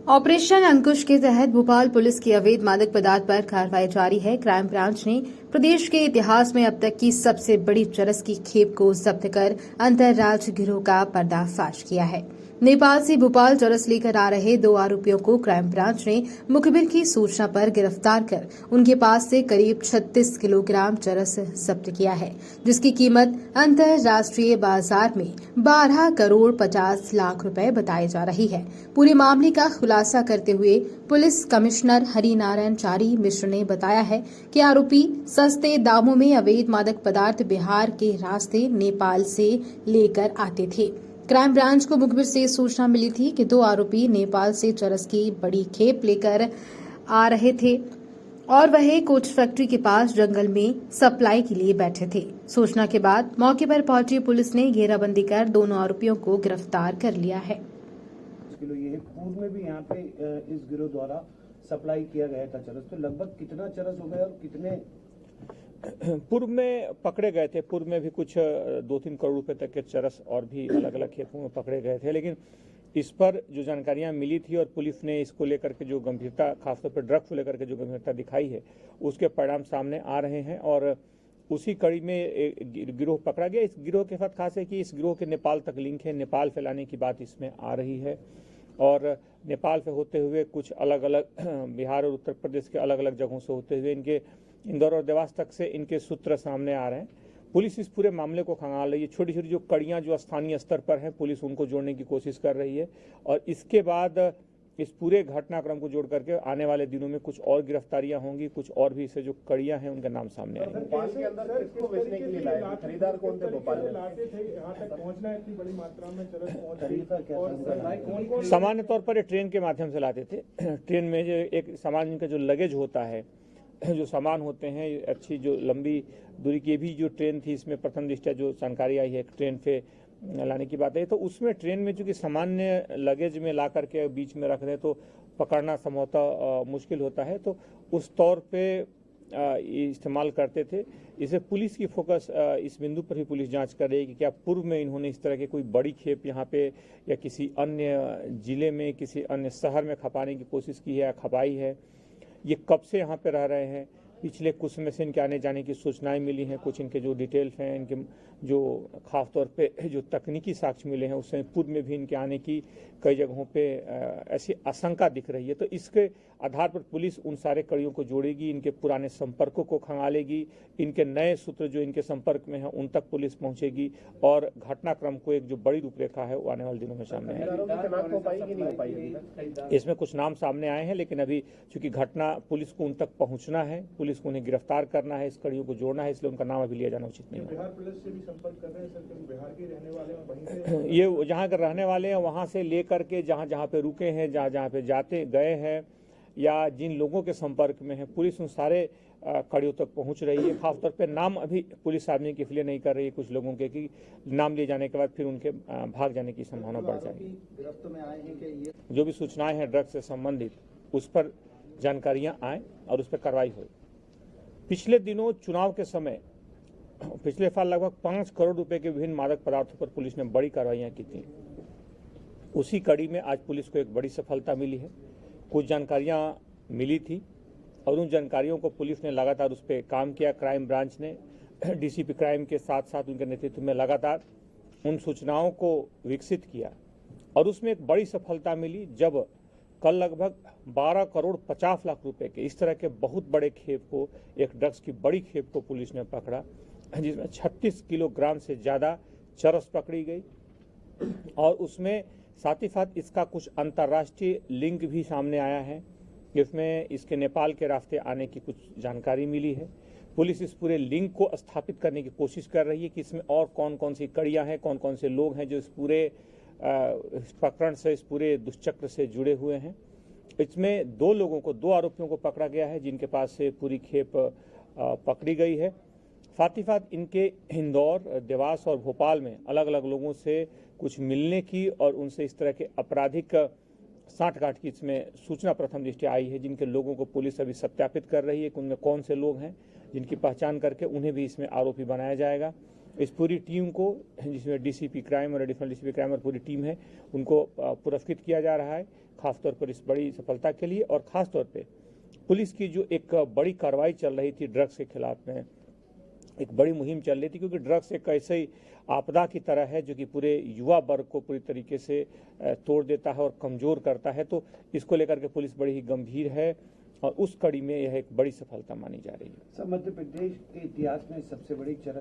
Operation अंकुश के तहत Bhopal police की अवैध मादक पदार्थ पर कार्रवाई जारी है। क्राइम ब्रांच ने प्रदेश के इतिहास में अब तक की सबसे बड़ी चरस की खेप को जब्त कर अंतर्राज्यीय गिरोह का पर्दाफाश किया है। नेपाल से भोपाल चरस लेकर आ रहे 2 आरोपियों को क्राइम ब्रांच ने मुखबिर की सूचना पर गिरफ्तार कर उनके पास से करीब 36 किलोग्राम चरस जब्त किया है, जिसकी कीमत अंतर्राष्ट्रीय बाजार में 12 करोड़ 50 लाख रुपए बताई जा रही है। पूरे मामले का खुलासा करते हुए पुलिस कमिश्नर हरिनारायण चारी मिश्र ने बताया है कि आरोपी सस्ते दामों में अवैध मादक पदार्थ बिहार के रास्ते नेपाल से लेकर आते थे। क्राइम ब्रांच को मुखबिर से सूचना मिली थी कि 2 आरोपी नेपाल से चरस की बड़ी खेप लेकर आ रहे थे और वह कोच फैक्ट्री के पास जंगल में सप्लाई के लिए बैठे थे। सूचना के बाद मौके पर पहुंची पुलिस ने घेराबंदी कर दोनों आरोपियों को गिरफ्तार कर लिया है। ये पूर्व में भी यहाँ पे इस गिरोह द्वारा सप्लाई किया गया था चरस, तो लगभग कितना चरस हो गया और कितने पूर्व में पकड़े गए थे। पूर्व में भी कुछ 2-3 करोड़ रुपए तक के चरस और भी अलग अलग खेपों में पकड़े गए थे, लेकिन इस पर जो जानकारियां मिली थी और पुलिस ने इसको लेकर के जो गंभीरता, खासतौर पर ड्रग्स को लेकर के जो गंभीरता दिखाई है, उसके परिणाम सामने आ रहे हैं और उसी कड़ी में गिरोह पकड़ा गया। इस गिरोह के साथ खास है कि इस गिरोह के नेपाल तक लिंक है, नेपाल फैलाने की बात इसमें आ रही है और नेपाल से होते हुए कुछ अलग अलग बिहार और उत्तर प्रदेश के अलग अलग जगहों से होते हुए इनके इंदौर और देवास तक से इनके सूत्र सामने आ रहे हैं। पुलिस इस पूरे मामले को खंगाल रही है। छोटी छोटी जो कड़ियां जो स्थानीय स्तर पर हैं, पुलिस उनको जोड़ने की कोशिश कर रही है और इसके बाद इस पूरे घटनाक्रम को जोड़ करके आने वाले दिनों में कुछ और गिरफ्तारियां होंगी, कुछ और भी इसे जो कड़ियां हैं उनके नाम सामने आएंगे। भोपाल के अंदर किसको बेचने के लिए लाए थे? खरीदार कौन थे? भोपाल में लाते थे, यहाँ तक पहुँचना इतनी बड़ी मात्रा में चरस पहुँच। सामान्य तौर पर ट्रेन के माध्यम से लाते थे। ट्रेन में जो एक सामान का जो लगेज होता है, जो सामान होते हैं अच्छी जो लंबी दूरी की भी जो ट्रेन थी, इसमें प्रथम दृष्टया जो जानकारी आई है ट्रेन पे लाने की बात है, तो उसमें ट्रेन में चूंकि सामान्य लगेज में ला करके बीच में रख दें तो पकड़ना संभवतः मुश्किल होता है, तो उस तौर पे इस्तेमाल करते थे। इसे पुलिस की फोकस इस बिंदु पर भी पुलिस जांच कर रही है कि क्या पूर्व में इन्होंने इस तरह के कोई बड़ी खेप यहाँ पे या किसी अन्य जिले में, किसी अन्य शहर में खपाने की कोशिश की है या खपाई है, ये कब से यहाँ पे रह रहे हैं। पिछले कुछ समय से इनके आने जाने की सूचनाएं मिली हैं, कुछ इनके जो डिटेल्स हैं, इनके जो खास तौर पे जो तकनीकी साक्ष्य मिले हैं, उससे पूर्व में भी इनके आने की कई जगहों पे ऐसी आशंका दिख रही है। तो इसके आधार पर पुलिस उन सारे कड़ियों को जोड़ेगी, इनके पुराने संपर्कों को खंगालेगी, इनके नए सूत्र जो इनके संपर्क में हैं उन तक पुलिस पहुंचेगी और घटनाक्रम को एक जो बड़ी रूपरेखा है वो आने वाले दिनों में सामने आएगी। इसमें कुछ नाम सामने आए हैं, लेकिन अभी चूंकि घटना पुलिस को उन तक पहुंचना है, पुलिस को उन्हें गिरफ्तार करना है, इस कड़ियों को जोड़ना है, इसलिए उनका नाम अभी लिया जाना उचित नहीं है। ये जहाँ के रहने वाले हैं वहाँ से लेकर के जहाँ जहाँ पे रुके हैं, जहाँ जहाँ पे जाते गए हैं या जिन लोगों के संपर्क में है, पुलिस उन सारे कड़ियों तक पहुँच रही है। खासतौर पे नाम अभी पुलिस सार्वजनिक इसलिए नहीं कर रही है कुछ लोगों के कि नाम लिए जाने के बाद फिर उनके भाग जाने की संभावना बढ़ जाएगी। जो भी सूचनाएं हैं ड्रग्स से संबंधित, उस पर जानकारियां आए और उस पर कार्रवाई हो। पिछले दिनों चुनाव के समय पिछले साल लगभग 5 करोड़ रुपए के विभिन्न मादक पदार्थों पर पुलिस ने बड़ी कार्रवाइयां की थी। उसी कड़ी में आज पुलिस को एक बड़ी सफलता मिली है। कुछ जानकारियां मिली थी और उन जानकारियों को पुलिस ने लगातार उस पर काम किया। क्राइम ब्रांच ने डीसीपी क्राइम के साथ साथ उनके नेतृत्व में लगातार उन सूचनाओं को विकसित किया और उसमें एक बड़ी सफलता मिली जब कल लगभग 12 करोड़ 50 लाख रुपए के इस तरह के बहुत बड़े खेप को, एक ड्रग्स की बड़ी खेप को पुलिस ने पकड़ा, जिसमें 36 किलोग्राम से ज़्यादा चरस पकड़ी गई और उसमें साथ ही साथ इसका कुछ अंतर्राष्ट्रीय लिंक भी सामने आया है। इसमें इसके नेपाल के रास्ते आने की कुछ जानकारी मिली है। पुलिस इस पूरे लिंक को स्थापित करने की कोशिश कर रही है कि इसमें और कौन कौन सी कड़ियाँ हैं, कौन कौन से लोग हैं जो इस पूरे प्रकरण से, इस पूरे दुष्चक्र से जुड़े हुए हैं। इसमें 2 लोगों को, 2 आरोपियों को पकड़ा गया है जिनके पास से पूरी खेप पकड़ी गई है। साथ ही साथ इनके इंदौर, देवास और भोपाल में अलग अलग लोगों से कुछ मिलने की और उनसे इस तरह के आपराधिक साठगांठ की इसमें सूचना प्रथम दृष्टया आई है, जिनके लोगों को पुलिस अभी सत्यापित कर रही है कि उनमें कौन से लोग हैं, जिनकी पहचान करके उन्हें भी इसमें आरोपी बनाया जाएगा। इस पूरी टीम को, जिसमें डीसीपी क्राइम और एडिशनल डीसीपी क्राइम और पूरी टीम है, उनको पुरस्कृत किया जा रहा है, खासतौर पर इस बड़ी सफलता के लिए। और खासतौर पे पुलिस की जो एक बड़ी कार्रवाई चल रही थी ड्रग्स के खिलाफ में, एक बड़ी मुहिम चल रही थी, क्योंकि ड्रग्स एक ऐसी आपदा की तरह है जो कि पूरे युवा वर्ग को पूरी तरीके से तोड़ देता है और कमजोर करता है। तो इसको लेकर के पुलिस बड़ी ही गंभीर है और उस कड़ी में यह एक बड़ी सफलता मानी जा रही है। सर, मध्य प्रदेश के इतिहास में सबसे बड़ी चरस